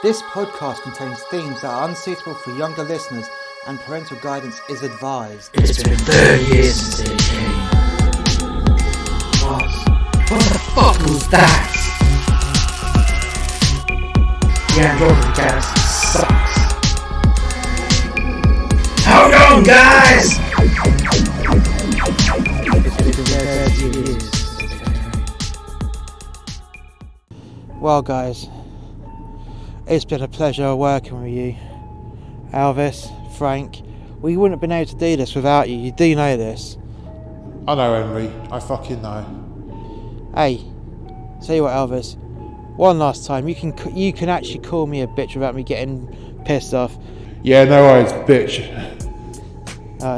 This podcast contains themes that are unsuitable for younger listeners and parental guidance is advised. It's been 30 years since they came. What the fuck was that? The Andromeda Galaxy sucks. Hold on, guys! It's been 30 years. Well, guys, it's been a pleasure working with you. Elvis, Frank, we wouldn't have been able to do this without you. You do know this. I know, Henry. I fucking know. Hey, tell you what, Elvis. One last time, you can actually call me a bitch without me getting pissed off. Yeah, no worries, bitch.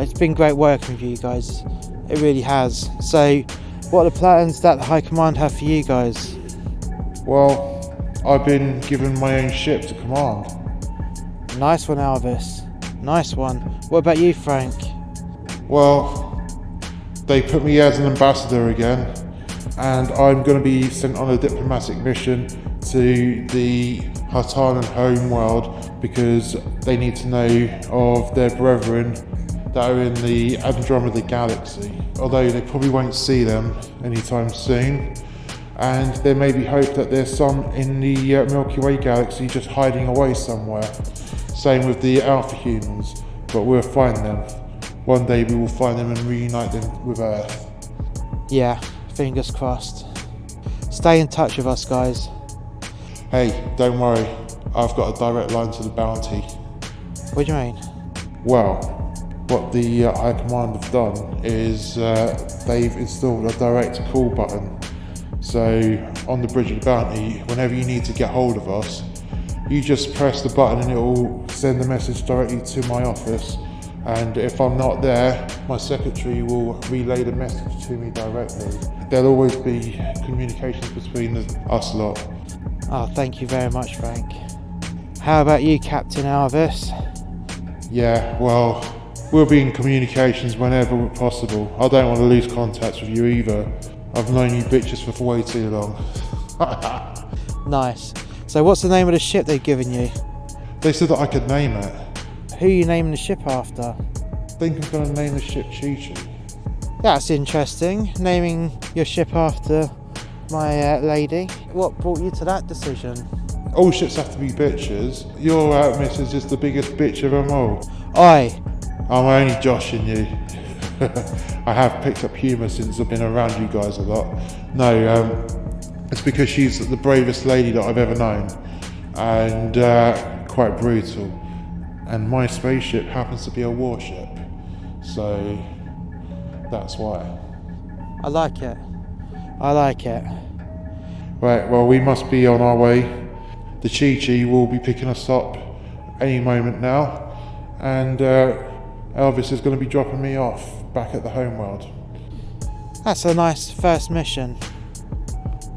It's been great working with you guys. It really has. So, what are the plans that the High Command have for you guys? Well, I've been given my own ship to command. Nice one, Elvis. Nice one. What about you, Frank? Well, they put me as an ambassador again, and I'm going to be sent on a diplomatic mission to the Hartanan home world because they need to know of their brethren that are in the Andromeda Galaxy, although they probably won't see them anytime soon. And there may be hope that there's some in the Milky Way galaxy just hiding away somewhere. Same with the Alpha humans, but we'll find them. One day we will find them and reunite them with Earth. Yeah, fingers crossed. Stay in touch with us, guys. Hey, don't worry, I've got a direct line to the bounty. What do you mean? Well, what the High Command have done is they've installed a direct call button. So on the Bridge of the Bounty, whenever you need to get hold of us, you just press the button and it will send the message directly to my office. And if I'm not there, my secretary will relay the message to me directly. There'll always be communications between us lot. Oh, thank you very much, Frank. How about you, Captain Elvis? Yeah, well, we'll be in communications whenever possible. I don't want to lose contact with you either. I've known you bitches for way too long. Nice. So what's the name of the ship they've given you? They said that I could name it. Who are you naming the ship after? I think I'm going to name the ship Chi-Chi. That's interesting, naming your ship after my lady. What brought you to that decision? All ships have to be bitches. Your missus is the biggest bitch of them all. Oi! I'm only joshing you. I have picked up humour since I've been around you guys a lot. No, it's because she's the bravest lady that I've ever known, and quite brutal. And my spaceship happens to be a warship, so that's why. I like it. I like it. Right, well, we must be on our way. The Chi-Chi will be picking us up any moment now, and Elvis is going to be dropping me off back at the homeworld. That's a nice first mission.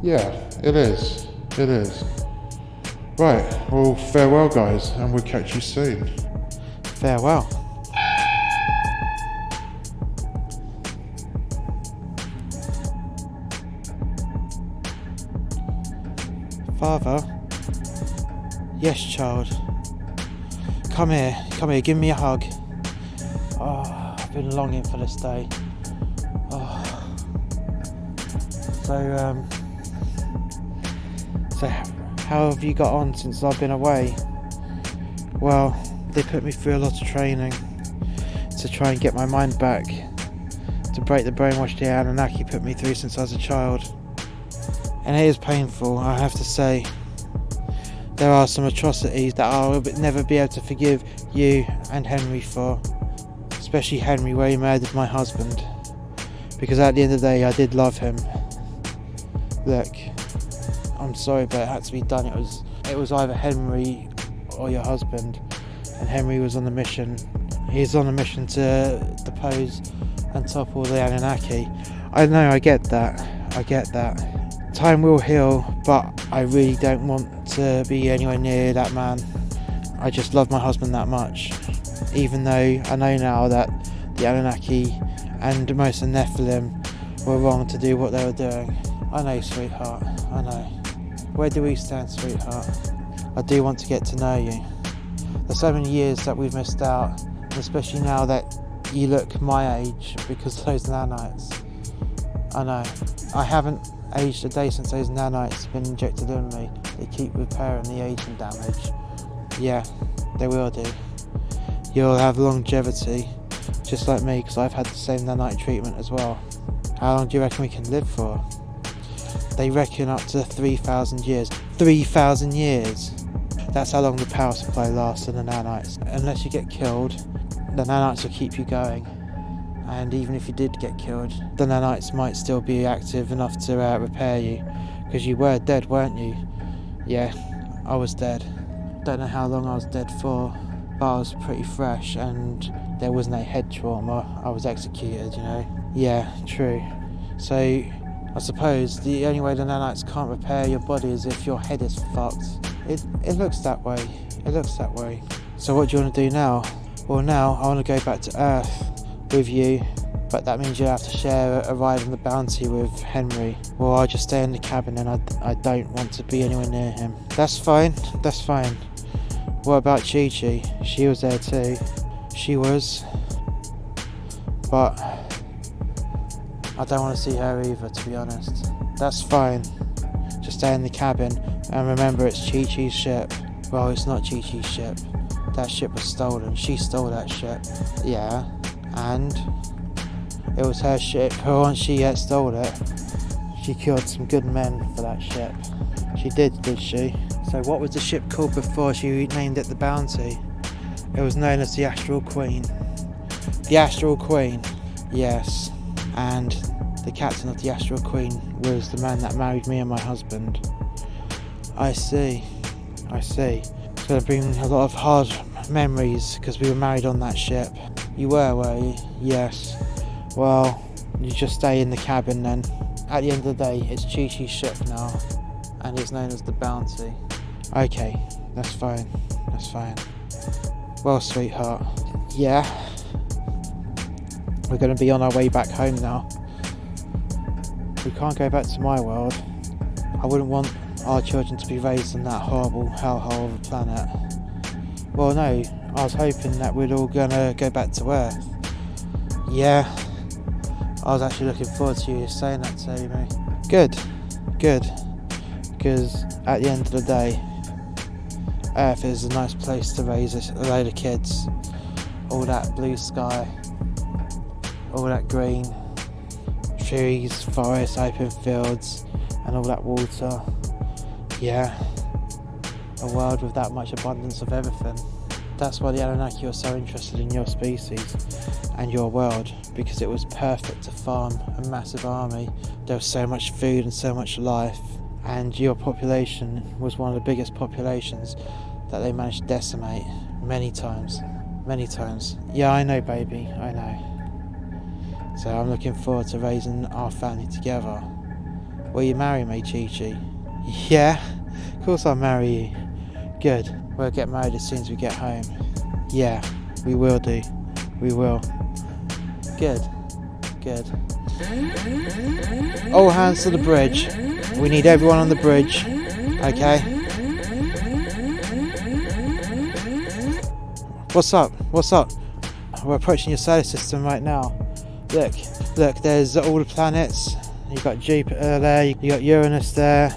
Yeah, it is. It is. Right, well, farewell, guys, and we'll catch you soon. Farewell. Father? Yes, child. Come here, give me a hug. Oh, I've been longing for this day. Oh. So how have you got on since I've been away? Well, they put me through a lot of training to try and get my mind back, to break the brainwash the Anunnaki put me through since I was a child. And it is painful, I have to say. There are some atrocities that I'll never be able to forgive you and Henry for. Especially Henry, where he murdered my husband. Because at the end of the day, I did love him. Look, I'm sorry, but it had to be done. It was either Henry or your husband. And Henry was on the mission. He's on a mission to depose and topple the Anunnaki. I know, I get that. Time will heal, but I really don't want to be anywhere near that man. I just love my husband that much. Even though I know now that the Anunnaki and most of the Nephilim were wrong to do what they were doing. I know, sweetheart, I know. Where do we stand, sweetheart? I do want to get to know you. There's so many years that we've missed out, and especially now that you look my age because of those nanites. I know. I haven't aged a day since those nanites have been injected in me. They keep repairing the aging damage. Yeah, they will do. You'll have longevity, just like me, because I've had the same nanite treatment as well. How long do you reckon we can live for? They reckon up to 3,000 years. 3,000 years! That's how long the power supply lasts in the nanites. Unless you get killed, the nanites will keep you going. And even if you did get killed, the nanites might still be active enough to repair you. Because you were dead, weren't you? Yeah, I was dead. Don't know how long I was dead for, but I was pretty fresh and there was no head trauma. I was executed, you know? Yeah, true. So, I suppose the only way the nanites can't repair your body is if your head is fucked. It looks that way. It looks that way. So what do you want to do now? Well, now I want to go back to Earth with you, but that means you have to share a ride on the Bounty with Henry. Well, I'll just stay in the cabin and I don't want to be anywhere near him. That's fine, that's fine. What about Chi-Chi? She was there too. She was. But I don't want to see her either, to be honest. That's fine. Just stay in the cabin and remember it's Chi-Chi's ship. Well, it's not Chi-Chi's ship. That ship was stolen. She stole that ship. Yeah. And it was her ship, but once she stole it, she killed some good men for that ship. She did she? So what was the ship called before she named it the Bounty? It was known as the Astral Queen. The Astral Queen, yes. And the captain of the Astral Queen was the man that married me and my husband. I see. It's going to bring a lot of hard memories because we were married on that ship. You were you? Yes. Well, you just stay in the cabin then. At the end of the day, it's Chi-Chi's ship now, and it's known as the Bounty. Okay, that's fine. Well, sweetheart. Yeah. We're going to be on our way back home now. We can't go back to my world. I wouldn't want our children to be raised on that horrible hellhole of a planet. Well, no, I was hoping that we're all gonna go back to Earth. Yeah, I was actually looking forward to you saying that to me. Good, because at the end of the day, Earth is a nice place to raise a load of kids. All that blue sky, all that green, trees, forests, open fields, and all that water. Yeah, a world with that much abundance of everything. That's why the Anunnaki were so interested in your species and your world, because it was perfect to farm a massive army. There was so much food and so much life, and your population was one of the biggest populations that they managed to decimate many times. Yeah, I know, baby, I know. So I'm looking forward to raising our family together. Will you marry me, Chi-Chi? Yeah, of course I'll marry you. Good. We'll get married as soon as we get home. Yeah, we will do. We will. Good. All hands to the bridge. We need everyone on the bridge. Okay? What's up? We're approaching your solar system right now. Look, there's all the planets. You've got Jupiter there, you got Uranus there,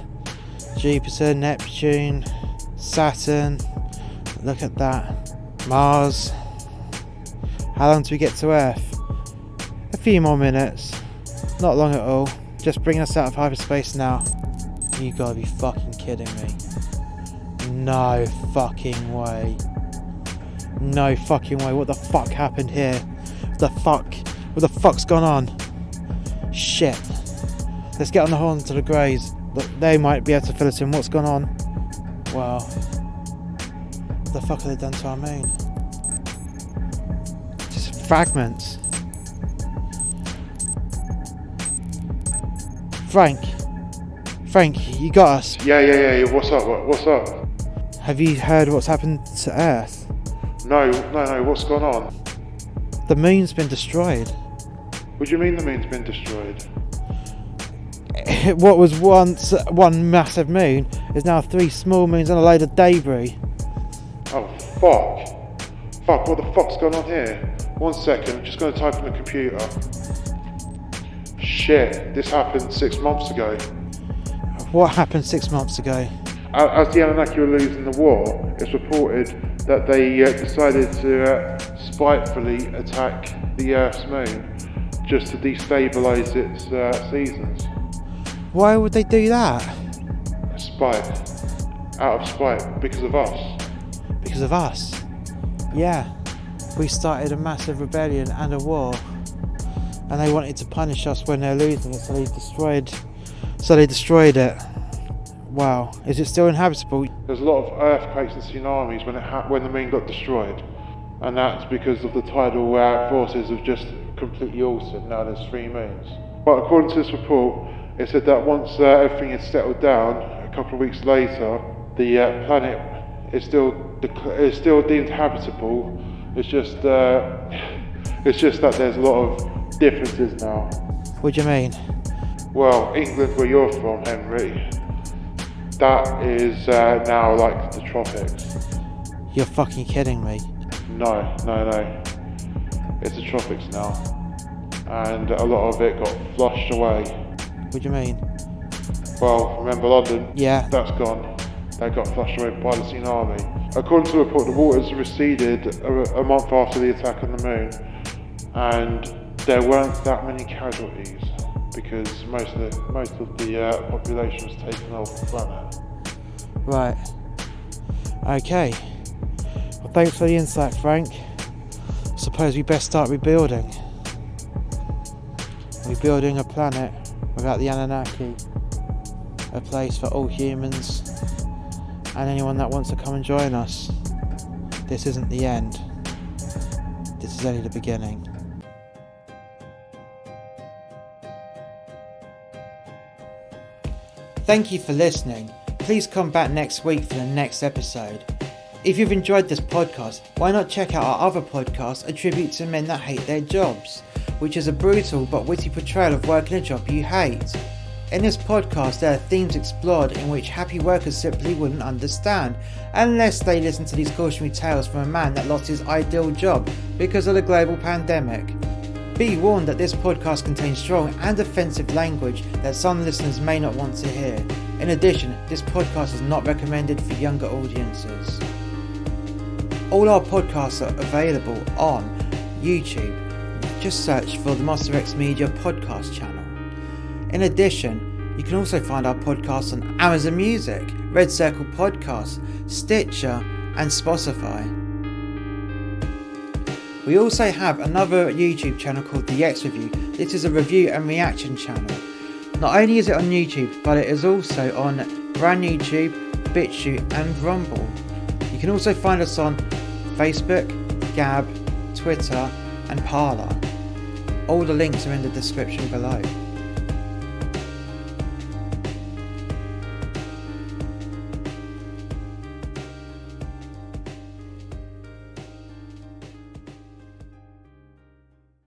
Jupiter, Neptune, Saturn. Look at that. Mars. How long do we get to Earth? A few more minutes. Not long at all. Just bring us out of hyperspace now. You gotta be fucking kidding me. No fucking way. What the fuck happened here? What the fuck's gone on? Shit. Let's get on the horn to the Greys. Look, they might be able to fill us in. What's gone on? Well, what the fuck have they done to our moon? Just fragments. Frank, you got us. Yeah. What's up? Have you heard what's happened to Earth? No. What's gone on? The moon's been destroyed. What do you mean the moon's been destroyed? what was once one massive moon is now 3 small moons and a load of debris. Oh, fuck. Fuck, what the fuck's going on here? 1 second, I'm just going to type in the computer. Shit, this happened 6 months ago. What happened 6 months ago? As the Anunnaki were losing the war, it's reported that they decided to spitefully attack the Earth's moon just to destabilise its seasons. Why would they do that? Spite. Out of spite, because of us. Because of us. Yeah. We started a massive rebellion and a war. And they wanted to punish us when they're losing it, so they destroyed it. Wow. Is it still inhabitable? There's a lot of earthquakes and tsunamis when the moon got destroyed. And that's because of the tidal forces have just completely altered. Now there's 3 moons. But according to this report, it said that once everything had settled down, a couple of weeks later, the planet is still deemed habitable. It's just that there's a lot of differences now. What do you mean? Well, England, where you're from, Henry, that is now like the tropics. You're fucking kidding me. No. It's the tropics now. And a lot of it got flushed away. What do you mean? Well, remember London? Yeah. That's gone. That got flushed away by the tsunami. According to the report, the waters receded a month after the attack on the moon. And there weren't that many casualties because most of the population was taken off the planet. Right. Okay. Well, thanks for the insight, Frank. Suppose we best start rebuilding. Rebuilding a planet without the Anunnaki. A place for all humans and anyone that wants to come and join us. This isn't the end. This is only the beginning. Thank you for listening. Please come back next week for the next episode. If you've enjoyed this podcast, why not check out our other podcast, A Tribute to Men That Hate Their Jobs, which is a brutal but witty portrayal of working a job you hate. In this podcast, there are themes explored in which happy workers simply wouldn't understand, unless they listen to these cautionary tales from a man that lost his ideal job because of the global pandemic. Be warned that this podcast contains strong and offensive language that some listeners may not want to hear. In addition, this podcast is not recommended for younger audiences. All our podcasts are available on YouTube. Just search for the Musterxmedia podcast channel. In addition, you can also find our podcasts on Amazon Music, Red Circle Podcasts, Stitcher and Spotify. We also have another YouTube channel called The X Review. This is a review and reaction channel. Not only is it on YouTube, but it is also on Brand YouTube, BitChute and Rumble. You can also find us on Facebook, Gab, Twitter and Parler. All the links are in the description below.